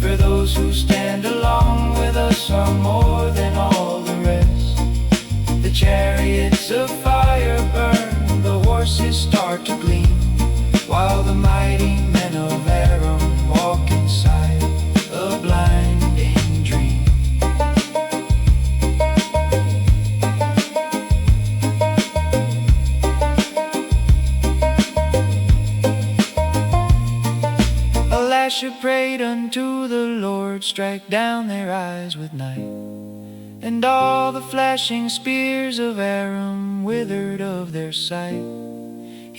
For those who stand along with us are more than all the rest. The chariots of fire burn, the horses start to gleam, while the mighty men of Aram walk inside a blinding dream. Elisha prayed unto the Lord, "Strike down their eyes with night." And all the flashing spears of Aram withered of their sight.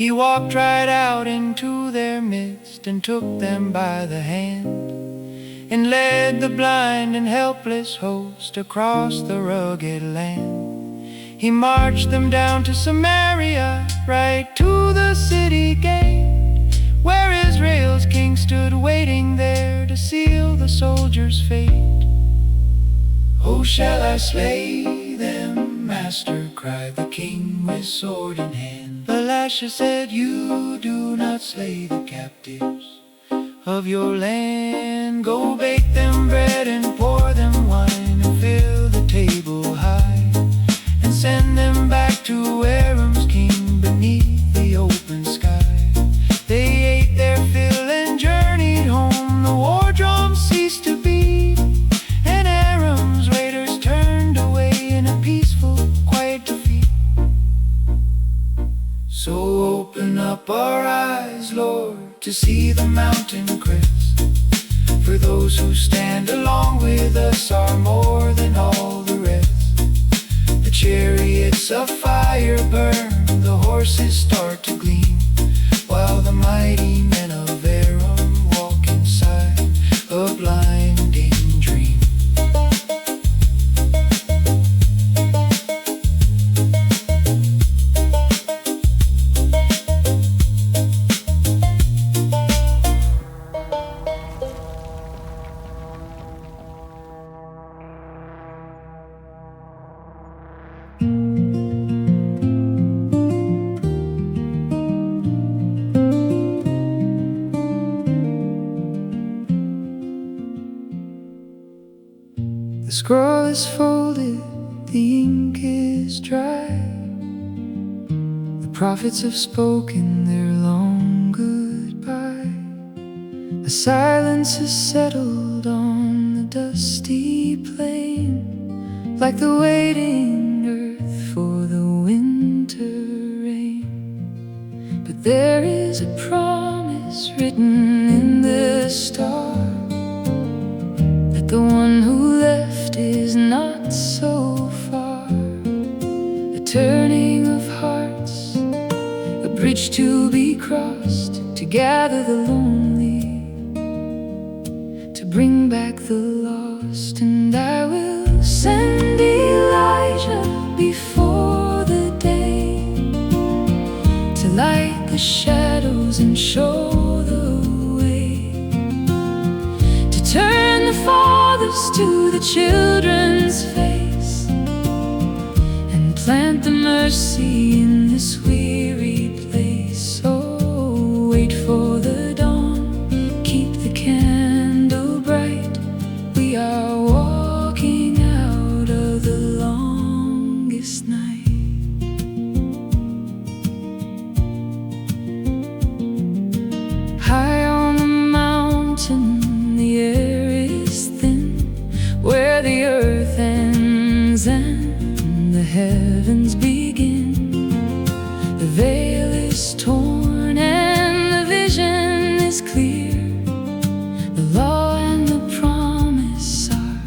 He walked right out into their midst and took them by the hand, and led the blind and helpless host across the rugged land. He marched them down to Samaria, right to the city gate, where Israel's king stood waiting there to seal the soldier's fate. "Oh, shall I slay them, master?" cried the king with sword in hand. Elisha said, "You do not slay the captives of your land. Go bake them bread and pour them wine and fill the table high, and send them back to Aram's king beneath the open sky." They ate their fill and journeyed home. The war drums ceased to beat, and Aram's raiders turned away in a peaceful, quiet defeat. So open up our eyes, Lord, to see the mountain crest. For those who stand along with us are more than all the rest. The chariots of fire burn, the horses start to gleam, while the mighty men of Aram walk inside a blinding dream. The scroll is folded, the ink is dry. The prophets have spoken their long goodbye. A silence has settled on the dusty plain, like the waiting earth for the winter rain. But there is a promise written in the stars, the one who left is not so far. A turning of hearts, a bridge to be crossed, to gather the lonely, to bring back the lost. And I will send Elijah before the day, to light the shadows and show the way, to turn the fathers to the children's face, and plant the mercy in this weary place. Oh, wait for the dawn, keep the candle bright. We are walking out of the longest night. High on the mountain, the air is thin, where the earth ends and the heavens begin. The veil is torn and the vision is clear. The law and the promise are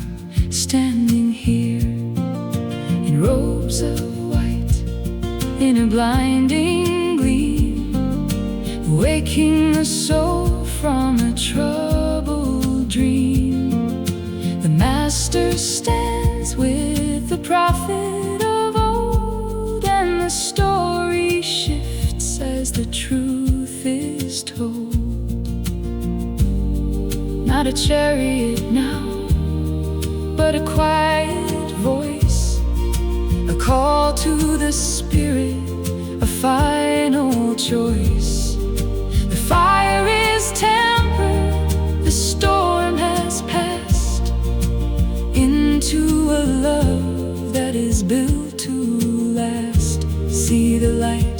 standing here. robes of white in a blinding gleam, waking the soul from a troubled dream. The Master stands with the prophet of old, and the story shifts as the truth is told. Not a chariot now, but a quiet voice, a call to the spirit, a final choice. The fire is tempered, the storm has passed into a love that is built to last. See the light,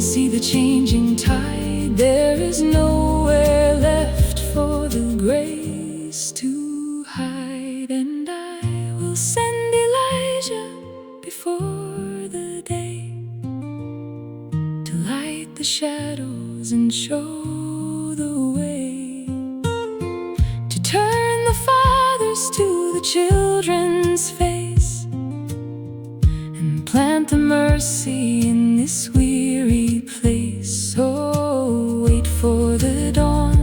see the changing tide. There is nowhere left for the grace to hide. And I will send Elijah before the day to light the shadows and show the way, to turn the fathers to the children's face, and plant the mercy in this weary place. So wait for the dawn,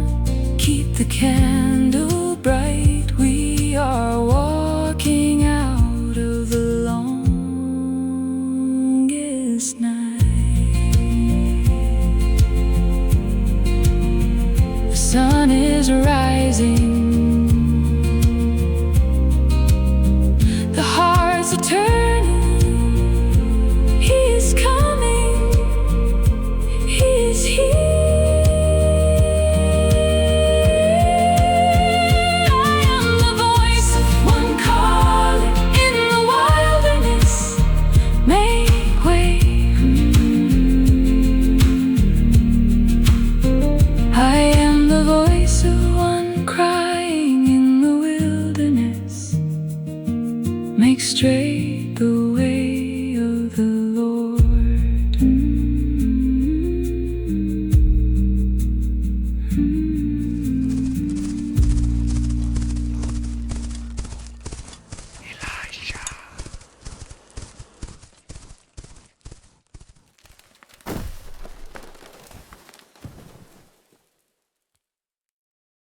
keep the candle bright. We are walking out of the longest night. The sun is rising, the hearts are turning. He is coming, He is here. Make straight